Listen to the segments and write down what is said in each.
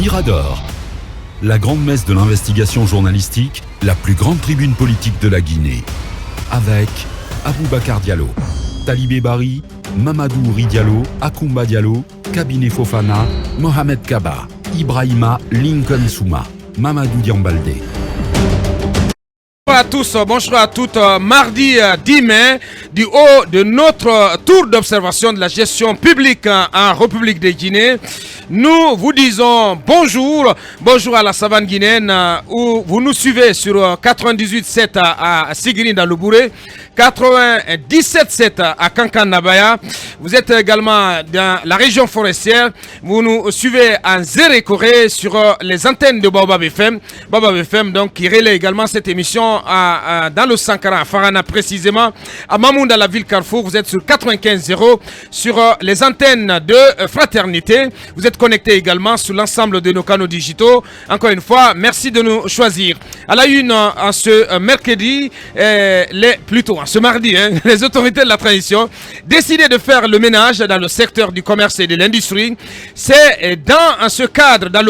Mirador, la grande messe de l'investigation journalistique, la plus grande tribune politique de la Guinée. Avec Aboubacar Diallo, Talibé Bari, Mamadou Ouri Diallo, Akoumba Diallo, Kabine Fofana, Mohamed Kaba, Ibrahima Lincoln Souma, Mamadou Diambaldé. Bonjour à tous, bonjour à toutes. Mardi 10 mai, du haut de notre tour d'observation de la gestion publique en République de Guinée, nous vous disons bonjour à la savane guinéenne où vous nous suivez sur 98.7 à Sigiri dans le Bouré, 97.7 à Kankan-Nabaya. Vous êtes également dans la région forestière. Vous nous suivez en Zérékoré sur les antennes de Baobab FM. Baobab FM donc qui relaie également cette émission dans le Sankara, à Farana précisément, à Mamounda, la ville Carrefour. Vous êtes sur 95.0 sur les antennes de Fraternité. Vous êtes connectés également sur l'ensemble de nos canaux digitaux. Encore une fois, merci de nous choisir. À la une, en ce mercredi, ce mardi, les autorités de la transition décidaient de faire le ménage dans le secteur du commerce et de l'industrie. C'est dans le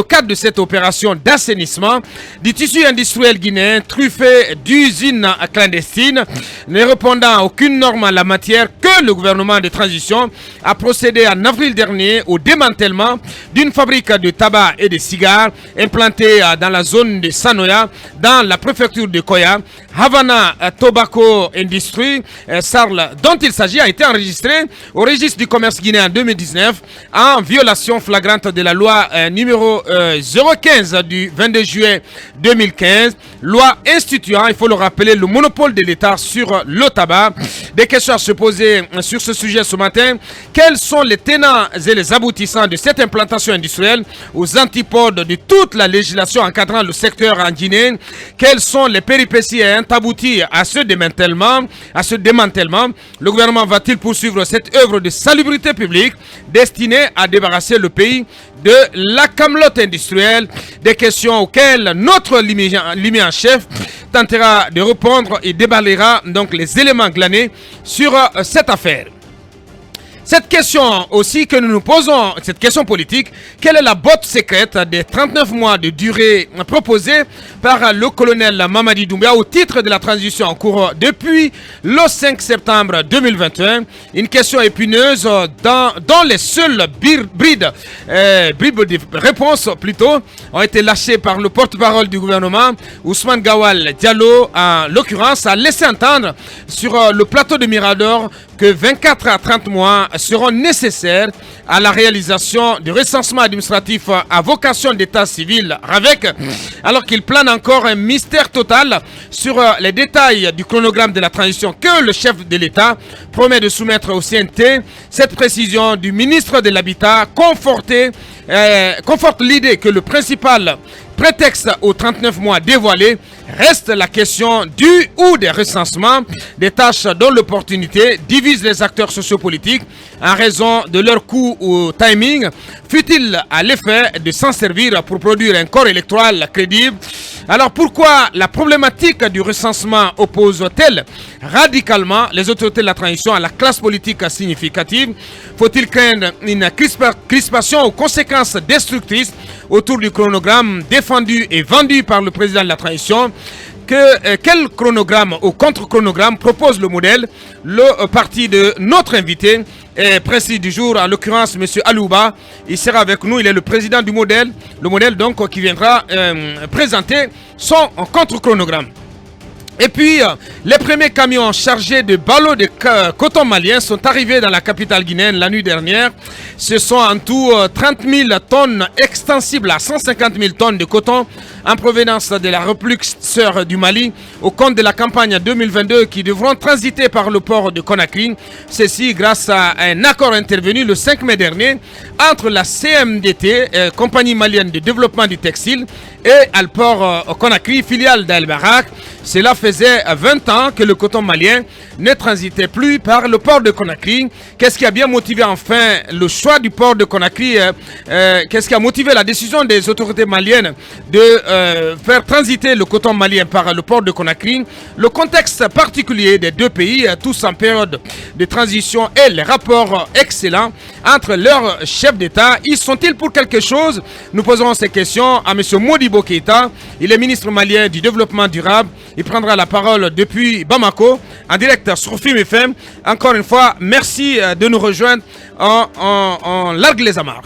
cadre de cette opération d'assainissement du tissu industriel guinéen truffé d'usines clandestines, ne répondant à aucune norme en la matière, que le gouvernement de transition a procédé en avril dernier au démantèlement d'une fabrique de tabac et de cigares implantée dans la zone de Sanoya, dans la préfecture de Koya. Havana Tobacco Industry, Sarl, dont il s'agit, a été enregistré au registre du commerce guinéen en 2019 en violation flagrante de la loi numéro 015 du 22 juillet 2015, loi instituant, il faut le rappeler, le monopole de l'État sur le tabac. Des questions à se poser sur ce sujet ce matin. Quels sont les tenants et les aboutissants de cette implantation industrielle aux antipodes de toute la législation encadrant le secteur en Guinée? Quelles sont les péripéties ayant abouti à ce démantèlement? Le gouvernement va-t-il poursuivre cette œuvre de salubrité publique destinée à débarrasser le pays de la camelote industrielle? Des questions auxquelles notre limi en chef tentera de répondre et déballera donc les éléments glanés sur cette affaire. Cette question aussi que nous nous posons, cette question politique, quelle est la botte secrète des 39 mois de durée proposée par le colonel Mamadi Doumbia au titre de la transition en cours depuis le 5 septembre 2021? Une question épineuse dont les seules bribes de réponse plutôt ont été lâchées par le porte-parole du gouvernement, Ousmane Gawal Diallo, en l'occurrence, a laissé entendre sur le plateau de Mirador que 24 à 30 mois seront nécessaires à la réalisation du recensement administratif à vocation d'état civil RAVEC, alors qu'il plane encore un mystère total sur les détails du chronogramme de la transition que le chef de l'État promet de soumettre au CNT. Cette précision du ministre de l'Habitat conforte l'idée que le principal prétexte aux 39 mois dévoilés reste la question du ou des recensements, des tâches dont l'opportunité divise les acteurs sociopolitiques en raison de leur coût ou timing. Fut-il à l'effet de s'en servir pour produire un corps électoral crédible? Alors pourquoi la problématique du recensement oppose-t-elle radicalement les autorités de la transition à la classe politique significative? Faut-il craindre une crispation aux conséquences destructrices autour du chronogramme défendu et vendu par le président de la transition? Quel chronogramme ou contre-chronogramme propose le modèle? Le parti de notre invité est précis du jour, en l'occurrence M. Alouba. Il sera avec nous, il est le président du modèle. Le modèle donc qui viendra présenter son contre-chronogramme. Et puis, les premiers camions chargés de ballots de coton malien sont arrivés dans la capitale guinéenne la nuit dernière. Ce sont en tout 30 000 tonnes extensibles à 150 000 tonnes de coton en provenance de la République sœur du Mali au compte de la campagne 2022 qui devront transiter par le port de Conakry. Ceci grâce à un accord intervenu le 5 mai dernier entre la CMDT, Compagnie malienne de développement du textile, et Alport Conakry, filiale d'Al Barak. Cela faisait 20 ans que le coton malien ne transitait plus par le port de Conakry. Qu'est-ce qui a bien motivé enfin le choix du port de Conakry? Qu'est-ce qui a motivé la décision des autorités maliennes de faire transiter le coton malien par le port de Conakry? Le contexte particulier des deux pays, tous en période de transition, et les rapports excellents entre leurs chefs d'État. Y sont-ils pour quelque chose? Nous posons ces questions à M. Modibo Keïta. Il est ministre malien du développement durable. Il prendra la parole depuis Bamako, en direct sur FIM FM. Encore une fois, merci de nous rejoindre. On largue les amarres.